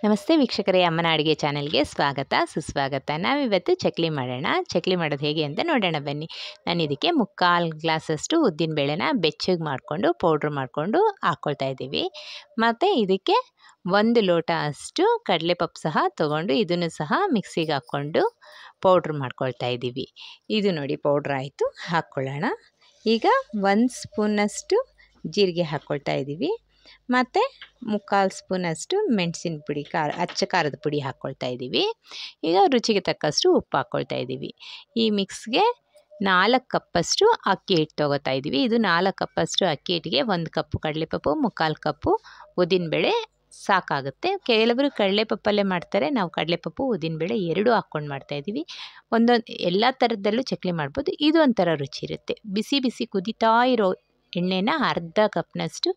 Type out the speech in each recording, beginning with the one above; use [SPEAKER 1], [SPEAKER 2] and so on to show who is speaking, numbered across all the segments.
[SPEAKER 1] ನಮಸ್ತೆ ವೀಕ್ಷಕರೇ, ಅಮ್ಮನ ಅಡುಗೆ ಚಾನೆಲ್ಗೆ ಸ್ವಾಗತ ಸುಸ್ವಾಗತ. ನಾವಿವತ್ತು ಚಕ್ಲಿ ಮಾಡೋಣ. ಚಕ್ಲಿ ಮಾಡೋದು ಹೇಗೆ ಅಂತ ನೋಡೋಣ ಬನ್ನಿ. ನಾನು ಇದಕ್ಕೆ 3/4 ಗ್ಲಾಸಷ್ಟು ಉದ್ದಿನಬೇಳೆನ ಬೆಚ್ಚಗೆ ಮಾಡಿಕೊಂಡು ಪೌಡ್ರ್ ಮಾಡಿಕೊಂಡು ಹಾಕ್ಕೊಳ್ತಾ ಇದ್ದೀವಿ. ಮತ್ತು ಇದಕ್ಕೆ 1 ಲೋಟ ಅಷ್ಟು ಕಡಲೆಪಪ್ಪು ಸಹ ತೊಗೊಂಡು ಇದನ್ನು ಸಹ ಮಿಕ್ಸಿಗೆ ಹಾಕ್ಕೊಂಡು ಪೌಡ್ರ್ ಮಾಡ್ಕೊಳ್ತಾ ಇದ್ದೀವಿ. ಇದು ನೋಡಿ ಪೌಡ್ರ್ ಆಯಿತು, ಹಾಕ್ಕೊಳ್ಳೋಣ. ಈಗ 1 ಸ್ಪೂನಷ್ಟು ಜೀರಿಗೆ ಹಾಕ್ಕೊಳ್ತಾ ಇದ್ದೀವಿ. ಮತ್ತು 3/4 ಸ್ಪೂನಷ್ಟು ಮೆಣಸಿನ ಪುಡಿ, ಅಚ್ಚ ಖಾರದ ಪುಡಿ ಹಾಕ್ಕೊಳ್ತಾ ಇದ್ದೀವಿ. ಈಗ ರುಚಿಗೆ ತಕ್ಕಷ್ಟು ಉಪ್ಪು ಹಾಕ್ಕೊಳ್ತಾ ಇದ್ದೀವಿ. ಈ ಮಿಕ್ಸ್ಗೆ 4 ಕಪ್ಪಷ್ಟು ಅಕ್ಕಿ ಹಿಟ್ಟು ತೊಗೋತಾ ಇದ್ದೀವಿ. ಇದು 4 ಕಪ್ಪಷ್ಟು ಅಕ್ಕಿ ಹಿಟ್ಟಿಗೆ 1 ಕಪ್ಪು ಕಡಲೆಪಪ್ಪು, 3/4 ಕಪ್ಪು ಉದ್ದಿನಬೇಳೆ ಸಾಕಾಗುತ್ತೆ. ಕೆಲವರು ಕಡಲೆಪಪ್ಪಲ್ಲೇ ಮಾಡ್ತಾರೆ. ನಾವು ಕಡಲೆಪಪ್ಪು ಉದ್ದಿನಬೇಳೆ ಎರಡೂ ಹಾಕ್ಕೊಂಡು ಮಾಡ್ತಾಯಿದ್ದೀವಿ. ಎಲ್ಲ ಥರದಲ್ಲೂ ಚಕ್ಲಿ ಮಾಡ್ಬೋದು. ಇದು ಒಂಥರ ರುಚಿ ಇರುತ್ತೆ. ಬಿಸಿ ಬಿಸಿ ಕುದೀತಾ ಇರೋ ಎಣ್ಣೆನ ಅರ್ಧ ಕಪ್ನಷ್ಟು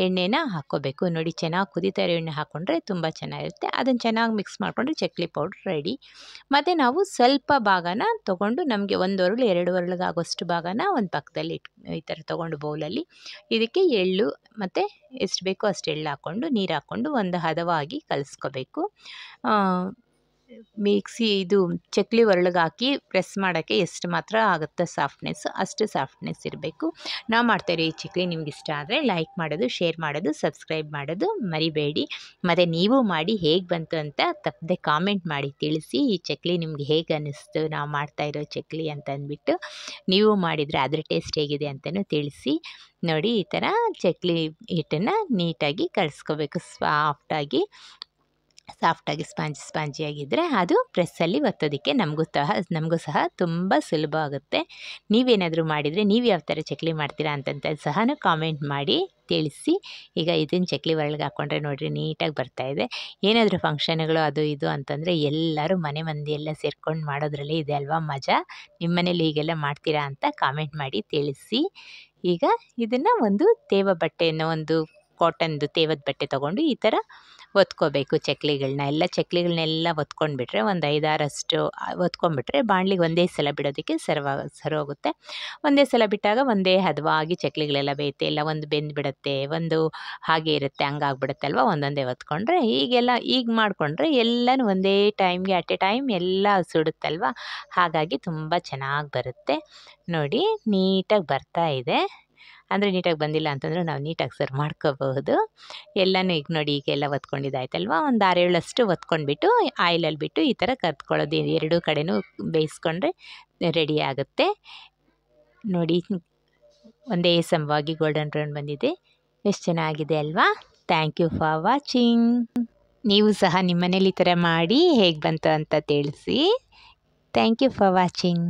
[SPEAKER 1] ಎಣ್ಣೆನ ಹಾಕ್ಕೋಬೇಕು. ನೋಡಿ, ಚೆನ್ನಾಗಿ ಕುದೀತಾ ಇರೋ ಎಣ್ಣೆ ಹಾಕ್ಕೊಂಡ್ರೆ ತುಂಬ ಚೆನ್ನಾಗಿರುತ್ತೆ. ಅದನ್ನು ಚೆನ್ನಾಗಿ ಮಿಕ್ಸ್ ಮಾಡಿಕೊಂಡ್ರೆ ಚಕ್ಲಿ ಪೌಡ್ರ್ ರೆಡಿ. ಮತ್ತು ನಾವು ಸ್ವಲ್ಪ ಭಾಗನ ತೊಗೊಂಡು, ನಮಗೆ 1 ಒರಳು 2 ಒರಳಿಗೆ ಆಗೋಷ್ಟು ಭಾಗನ ಒಂದು ಪಕ್ಕದಲ್ಲಿ ಈ ಥರ ತೊಗೊಂಡು ಬೌಲಲ್ಲಿ ಇದಕ್ಕೆ ಎಳ್ಳು ಮತ್ತು ಎಷ್ಟು ಬೇಕೋ ಅಷ್ಟು ಎಳ್ಳು ಹಾಕ್ಕೊಂಡು ನೀರು ಹಾಕ್ಕೊಂಡು ಒಂದು ಹದವಾಗಿ ಕಲಿಸ್ಕೋಬೇಕು. ಇದು ಚಕ್ಲಿ ಒರಳಿಗೆ ಹಾಕಿ ಪ್ರೆಸ್ ಮಾಡೋಕ್ಕೆ ಎಷ್ಟು ಮಾತ್ರ ಆಗುತ್ತೋ ಸಾಫ್ಟ್ನೆಸ್, ಅಷ್ಟು ಸಾಫ್ಟ್ನೆಸ್ ಇರಬೇಕು. ನಾವು ಮಾಡ್ತಾಯಿರೋ ಈ ಚಕ್ಲಿ ನಿಮ್ಗೆ ಇಷ್ಟ ಆದರೆ ಲೈಕ್ ಮಾಡೋದು, ಶೇರ್ ಮಾಡೋದು, ಸಬ್ಸ್ಕ್ರೈಬ್ ಮಾಡೋದು ಮರಿಬೇಡಿ. ಮತ್ತು ನೀವು ಮಾಡಿ ಹೇಗೆ ಬಂತು ಅಂತ ತಪ್ಪದೆ ಕಾಮೆಂಟ್ ಮಾಡಿ ತಿಳಿಸಿ. ಈ ಚಕ್ಲಿ ನಿಮ್ಗೆ ಹೇಗೆ ಅನ್ನಿಸ್ತು ನಾವು ಮಾಡ್ತಾಯಿರೋ ಚಕ್ಲಿ ಅಂತಂದ್ಬಿಟ್ಟು. ನೀವು ಮಾಡಿದರೆ ಅದರ ಟೇಸ್ಟ್ ಹೇಗಿದೆ ಅಂತಲೂ ತಿಳಿಸಿ. ನೋಡಿ, ಈ ಥರ ಚಕ್ಲಿ ಹಿಟ್ಟನ್ನು ನೀಟಾಗಿ ಕಲಿಸ್ಕೋಬೇಕು. ಸಾಫ್ಟಾಗಿ ಸ್ಪಾಂಜಿಯಾಗಿದ್ದರೆ ಅದು ಪ್ರೆಸ್ಸಲ್ಲಿ ಒತ್ತೋದಕ್ಕೆ ನಮಗೂ ಸಹ ತುಂಬ ಸುಲಭ ಆಗುತ್ತೆ. ನೀವೇನಾದರೂ ಮಾಡಿದರೆ ನೀವು ಯಾವ ಥರ ಚಕ್ಲಿ ಮಾಡ್ತೀರಾ ಅಂತಂತ ಸಹ ಕಾಮೆಂಟ್ ಮಾಡಿ ತಿಳಿಸಿ. ಈಗ ಇದನ್ನು ಚಕ್ಲಿ ಒರಳಿಗೆ ಹಾಕ್ಕೊಂಡ್ರೆ ನೋಡಿರಿ ನೀಟಾಗಿ ಬರ್ತಾಯಿದೆ. ಏನಾದರೂ ಫಂಕ್ಷನ್ಗಳು ಅದು ಇದು ಅಂತಂದರೆ ಎಲ್ಲರೂ ಮನೆ ಮಂದಿ ಎಲ್ಲ ಸೇರ್ಕೊಂಡು ಮಾಡೋದ್ರಲ್ಲೇ ಇದೆ ಅಲ್ವಾ ಮಜಾ. ನಿಮ್ಮ ಮನೇಲಿ ಹೀಗೆಲ್ಲ ಮಾಡ್ತೀರಾ ಅಂತ ಕಾಮೆಂಟ್ ಮಾಡಿ ತಿಳಿಸಿ. ಈಗ ಇದನ್ನು ಒಂದು ತೇವ ಬಟ್ಟೆಯನ್ನು, ಒಂದು ಕಾಟನ್ದು ತೇವದ ಬಟ್ಟೆ ತೊಗೊಂಡು ಈ ಥರ ಒತ್ಕೋಬೇಕು ಚಕ್ಲಿಗಳನ್ನೆಲ್ಲ ಒತ್ಕೊಂಡ್ಬಿಟ್ರೆ, ಒಂದು 5-6 ಒತ್ಕೊಂಡ್ಬಿಟ್ರೆ ಬಾಣಲಿಗೆ ಒಂದೇ ಸಲ ಬಿಡೋದಕ್ಕೆ ಸರೋಗುತ್ತೆ. ಒಂದೇ ಸಲ ಬಿಟ್ಟಾಗ ಒಂದೇ ಹದವಾಗಿ ಚಕ್ಲಿಗಳೆಲ್ಲ ಬೇಯುತ್ತೆ. ಇಲ್ಲ ಒಂದು ಬೆಂದು ಬಿಡುತ್ತೆ, ಒಂದು ಹಾಗೆ ಇರುತ್ತೆ, ಹಂಗಾಗ್ಬಿಡುತ್ತೆ ಅಲ್ವಾ. ಒಂದೊಂದೇ ಒತ್ಕೊಂಡ್ರೆ ಈಗ ಮಾಡಿಕೊಂಡ್ರೆ ಎಲ್ಲನೂ ಒಂದೇ ಟೈಮ್ಗೆ ಅಟ್ ಎ ಟೈಮ್ ಎಲ್ಲ ಸುಡುತ್ತಲ್ವ. ಹಾಗಾಗಿ ತುಂಬ ಚೆನ್ನಾಗಿ ಬರುತ್ತೆ. ನೋಡಿ, ನೀಟಾಗಿ ಬರ್ತಾ ಇದೆ. ಅಂದರೆ ನೀಟಾಗಿ ಬಂದಿಲ್ಲ ಅಂತಂದರೆ ನಾವು ನೀಟಾಗಿ ಸರ್ವ್ ಮಾಡ್ಕೋಬಹುದು. ಎಲ್ಲನೂ ಈಗ ನೋಡಿ, ಈಗೆಲ್ಲ ಒತ್ಕೊಂಡಿದ್ದಾಯ್ತಲ್ವ. ಒಂದು 6-7 ಒತ್ಕೊಂಡ್ಬಿಟ್ಟು ಆಯಿಲಲ್ಲಿ ಬಿಟ್ಟು ಈ ಥರ ಕರ್ತ್ಕೊಳ್ಳೋದು. ಎರಡೂ ಕಡೆನೂ ಬೇಯಿಸ್ಕೊಂಡ್ರೆ ರೆಡಿ ಆಗುತ್ತೆ. ನೋಡಿ, ಒಂದೇ ಸಮವಾಗಿ ಗೋಲ್ಡನ್ ಬ್ರೌನ್ ಬಂದಿದೆ. ಎಷ್ಟು ಚೆನ್ನಾಗಿದೆ ಅಲ್ವಾ. Thank you for watching. ನೀವು ಸಹ ನಿಮ್ಮ ಮನೇಲಿ ಈ ಥರ ಮಾಡಿ ಹೇಗೆ ಬಂತು ಅಂತ ತಿಳಿಸಿ. Thank you for watching.